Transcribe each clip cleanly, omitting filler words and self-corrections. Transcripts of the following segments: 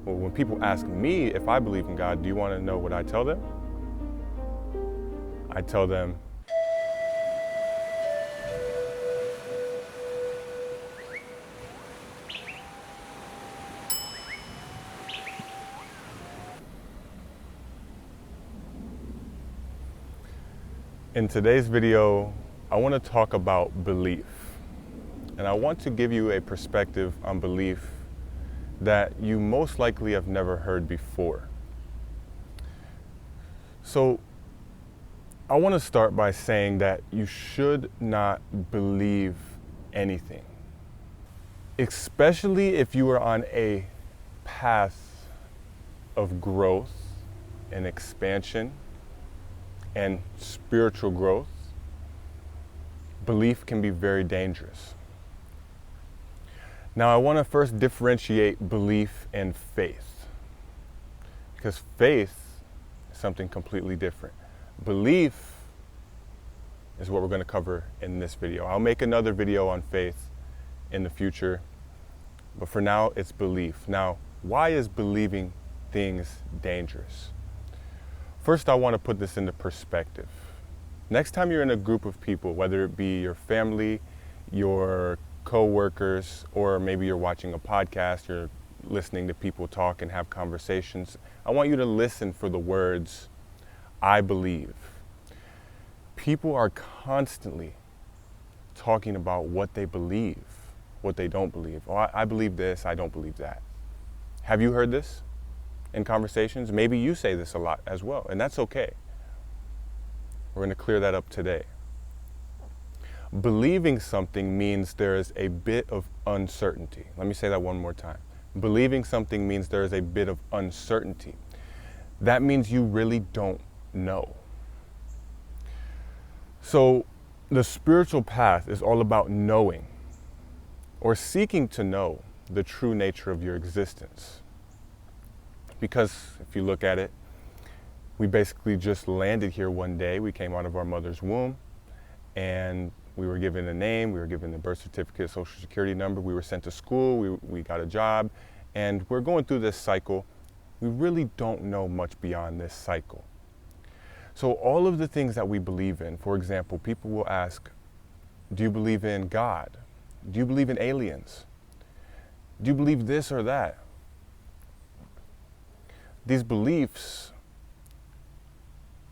Well, when people ask me if I believe in God, do you want to know what I tell them? I tell them, in today's video, I want to talk about belief. And I want to give you a perspective on belief that you most likely have never heard before. So I want to start by saying that you should not believe anything, especially if you are on a path of growth and expansion and spiritual growth. Belief can be very dangerous. Now, I want to first differentiate belief and faith, because faith is something completely different. Belief is what we're going to cover in this video. I'll make another video on faith in the future, but for now, it's belief. Now, why is believing things dangerous? First, I want to put this into perspective. Next time you're in a group of people, whether it be your family, your co-workers, or maybe you're watching a podcast, you're listening to people talk and have conversations, I want you to listen for the words, I believe. People are constantly talking about what they believe, what they don't believe. Oh, I believe this, I don't believe that. Have you heard this in conversations? Maybe you say this a lot as well, and that's okay. We're going to clear that up today. Believing something means there is a bit of uncertainty. Let me say that one more time. Believing something means there is a bit of uncertainty. That means you really don't know. So the spiritual path is all about knowing or seeking to know the true nature of your existence. Because if you look at it, we basically just landed here one day. We came out of our mother's womb and we were given a name, we were given a birth certificate, social security number, we were sent to school, we got a job, and we're going through this cycle. We really don't know much beyond this cycle. So all of the things that we believe in, for example, people will ask, do you believe in God? Do you believe in aliens? Do you believe this or that? These beliefs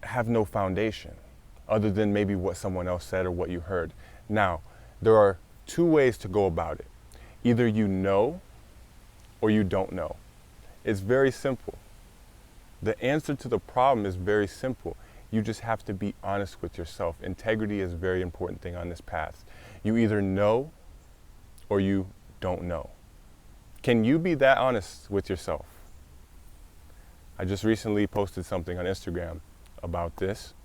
have no foundation other than maybe what someone else said or what you heard. Now, there are two ways to go about it. Either you know or you don't know. It's very simple. The answer to the problem is very simple. You just have to be honest with yourself. Integrity is a very important thing on this path. You either know or you don't know. Can you be that honest with yourself? I just recently posted something on Instagram about this.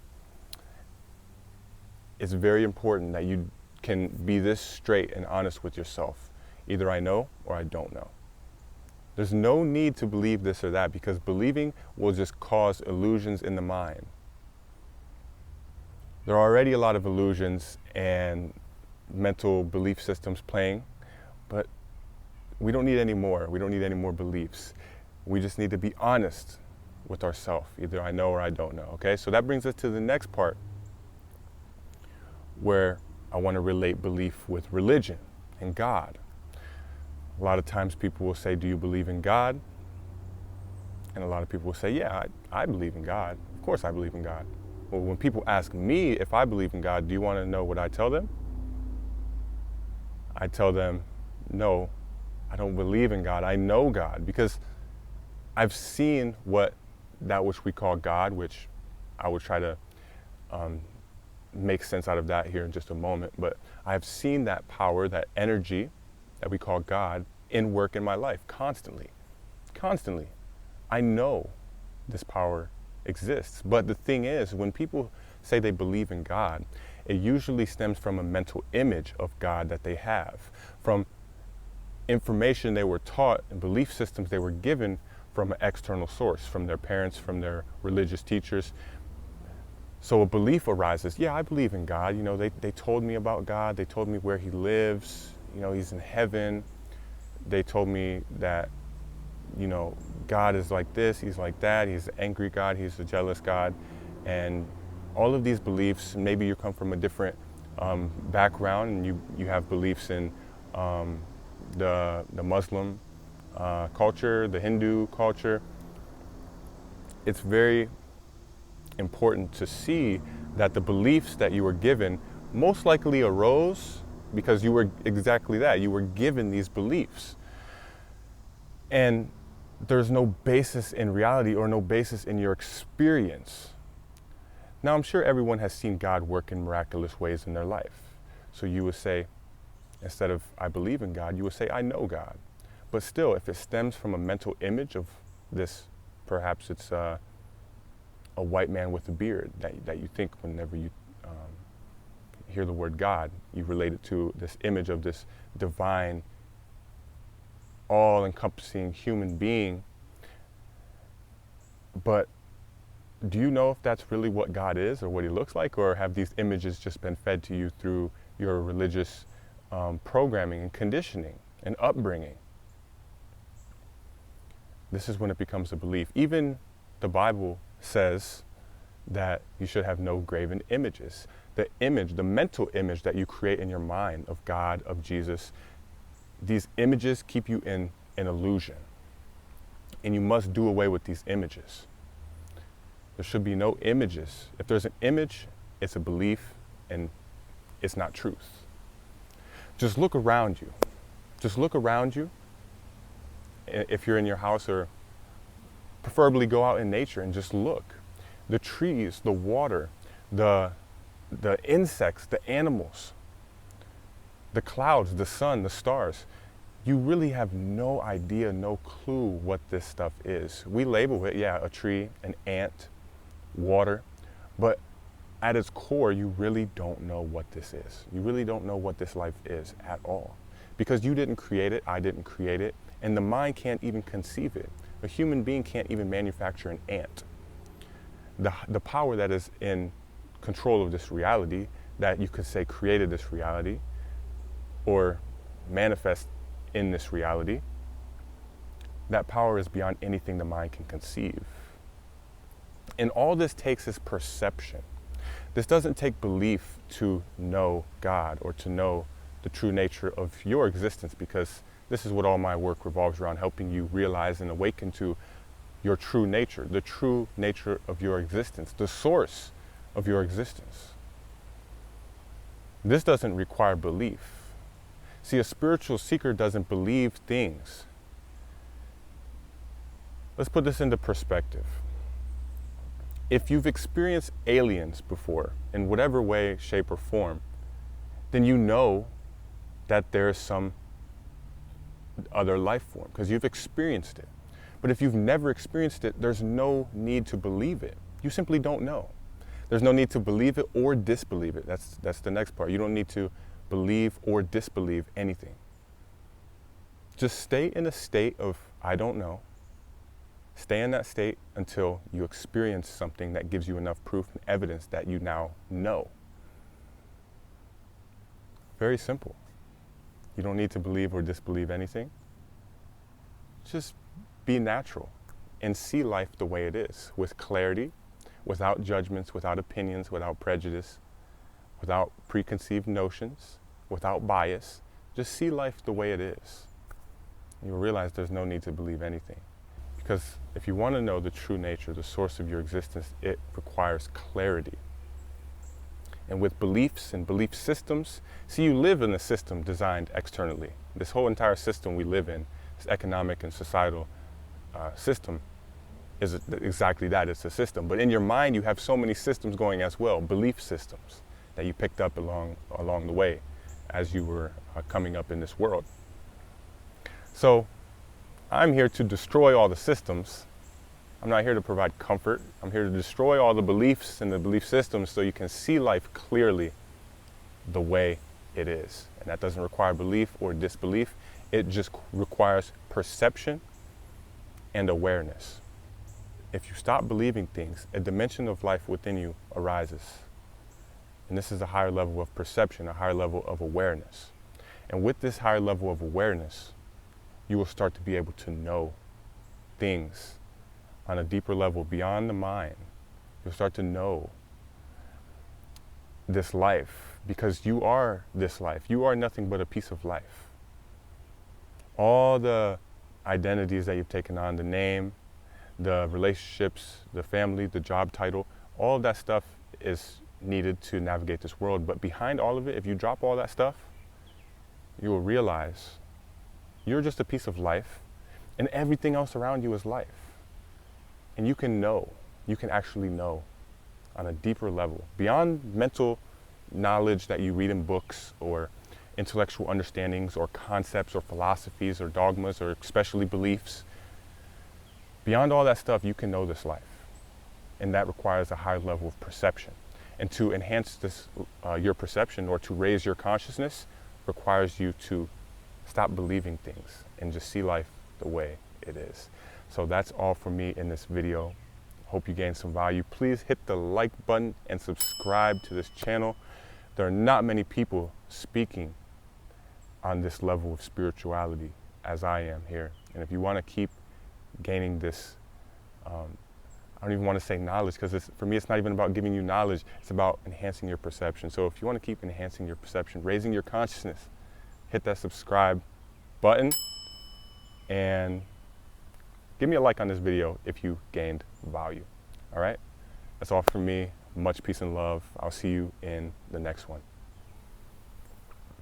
It's very important that you can be this straight and honest with yourself. Either I know or I don't know. There's no need to believe this or that, because believing will just cause illusions in the mind. There are already a lot of illusions and mental belief systems playing, but we don't need any more. We don't need any more beliefs. We just need to be honest with ourselves. Either I know or I don't know, okay? So that brings us to the next part, where I want to relate belief with religion and God. A lot of times people will say, do you believe in God? And a lot of people will say, yeah, I believe in God. Of course I believe in God. Well, when people ask me if I believe in God, do you want to know what I tell them? I tell them, no, I don't believe in God. I know God, because I've seen what that which we call God, which I will try to make sense out of that here in just a moment, but I have seen that power, that energy that we call God, in work in my life constantly. I know this power exists, but the thing is, when people say they believe in God, it usually stems from a mental image of God that they have, from information they were taught and belief systems they were given from an external source, from their parents, from their religious teachers. So a belief arises, yeah, I believe in God. You know, they told me about God. They told me where he lives. You know, he's in heaven. They told me that you know, God is like this, he's like that, he's an angry God, he's a jealous God. And all of these beliefs, maybe you come from a different background and you have beliefs in the Muslim culture, the Hindu culture. It's very important to see that the beliefs that you were given most likely arose because you were exactly that. You were given these beliefs. And there's no basis in reality or no basis in your experience. Now, I'm sure everyone has seen God work in miraculous ways in their life. So you would say, instead of I believe in God, you would say I know God. But still, if it stems from a mental image of this, perhaps it's a white man with a beard that you think whenever you hear the word God, you relate it to this image of this divine, all-encompassing human being. But do you know if that's really what God is or what he looks like, or have these images just been fed to you through your religious programming and conditioning and upbringing? This is when it becomes a belief. Even the Bible says that you should have no graven images. The image, the mental image that you create in your mind of God, of Jesus, these images keep you in an illusion. And you must do away with these images. There should be no images. If there's an image, it's a belief and it's not truth. Just look around you. Just look around you. If you're in your house, or preferably go out in nature and just look. The trees, the water, the insects, the animals, the clouds, the sun, the stars. You really have no idea, no clue what this stuff is. We label it, yeah, a tree, an ant, water, but at its core, you really don't know what this is. You really don't know what this life is at all. Because you didn't create it, I didn't create it, and the mind can't even conceive it. A human being can't even manufacture an ant. The power that is in control of this reality, that you could say created this reality, or manifest in this reality, that power is beyond anything the mind can conceive. And all this takes is perception. This doesn't take belief to know God or to know the true nature of your existence, because this is what all my work revolves around, helping you realize and awaken to your true nature, the true nature of your existence, the source of your existence. This doesn't require belief. See, a spiritual seeker doesn't believe things. Let's put this into perspective. If you've experienced aliens before, in whatever way, shape, or form, then you know that there's some other life form, because you've experienced it. But if you've never experienced it, there's no need to believe it. You simply don't know. There's no need to believe it or disbelieve it. That's the next part. You don't need to believe or disbelieve anything. Just stay in a state of, I don't know. Stay in that state until you experience something that gives you enough proof and evidence that you now know. Very simple. You don't need to believe or disbelieve anything. Just be natural and see life the way it is, with clarity, without judgments, without opinions, without prejudice, without preconceived notions, without bias. Just see life the way it is. You'll realize there's no need to believe anything. Because if you want to know the true nature, the source of your existence, it requires clarity. And with beliefs and belief systems, see, you live in a system designed externally. This whole entire system we live in, this economic and societal system, is exactly that. It's a system. But in your mind, you have so many systems going as well, belief systems that you picked up along the way as you were coming up in this world. So I'm here to destroy all the systems. I'm not here to provide comfort. I'm here to destroy all the beliefs and the belief systems so you can see life clearly the way it is. And that doesn't require belief or disbelief. It just requires perception and awareness. If you stop believing things, a dimension of life within you arises. And this is a higher level of perception, a higher level of awareness. And with this higher level of awareness, you will start to be able to know things on a deeper level beyond the mind, you'll start to know this life, because you are this life. You are nothing but a piece of life. All the identities that you've taken on, the name, the relationships, the family, the job title, all of that stuff is needed to navigate this world. But behind all of it, if you drop all that stuff, you will realize you're just a piece of life, and everything else around you is life. And you can actually know on a deeper level, beyond mental knowledge that you read in books, or intellectual understandings, or concepts, or philosophies, or dogmas, or especially beliefs. Beyond all that stuff, you can know this life. And that requires a high level of perception. And to enhance this, your perception, or to raise your consciousness, requires you to stop believing things and just see life the way it is. So that's all for me in this video. Hope you gained some value. Please hit the like button and subscribe to this channel. There are not many people speaking on this level of spirituality as I am here. And if you want to keep gaining this, I don't even want to say knowledge, because for me it's not even about giving you knowledge, it's about enhancing your perception. So if you want to keep enhancing your perception, raising your consciousness, hit that subscribe button and give me a like on this video if you gained value. All right? That's all from me. Much peace and love. I'll see you in the next one.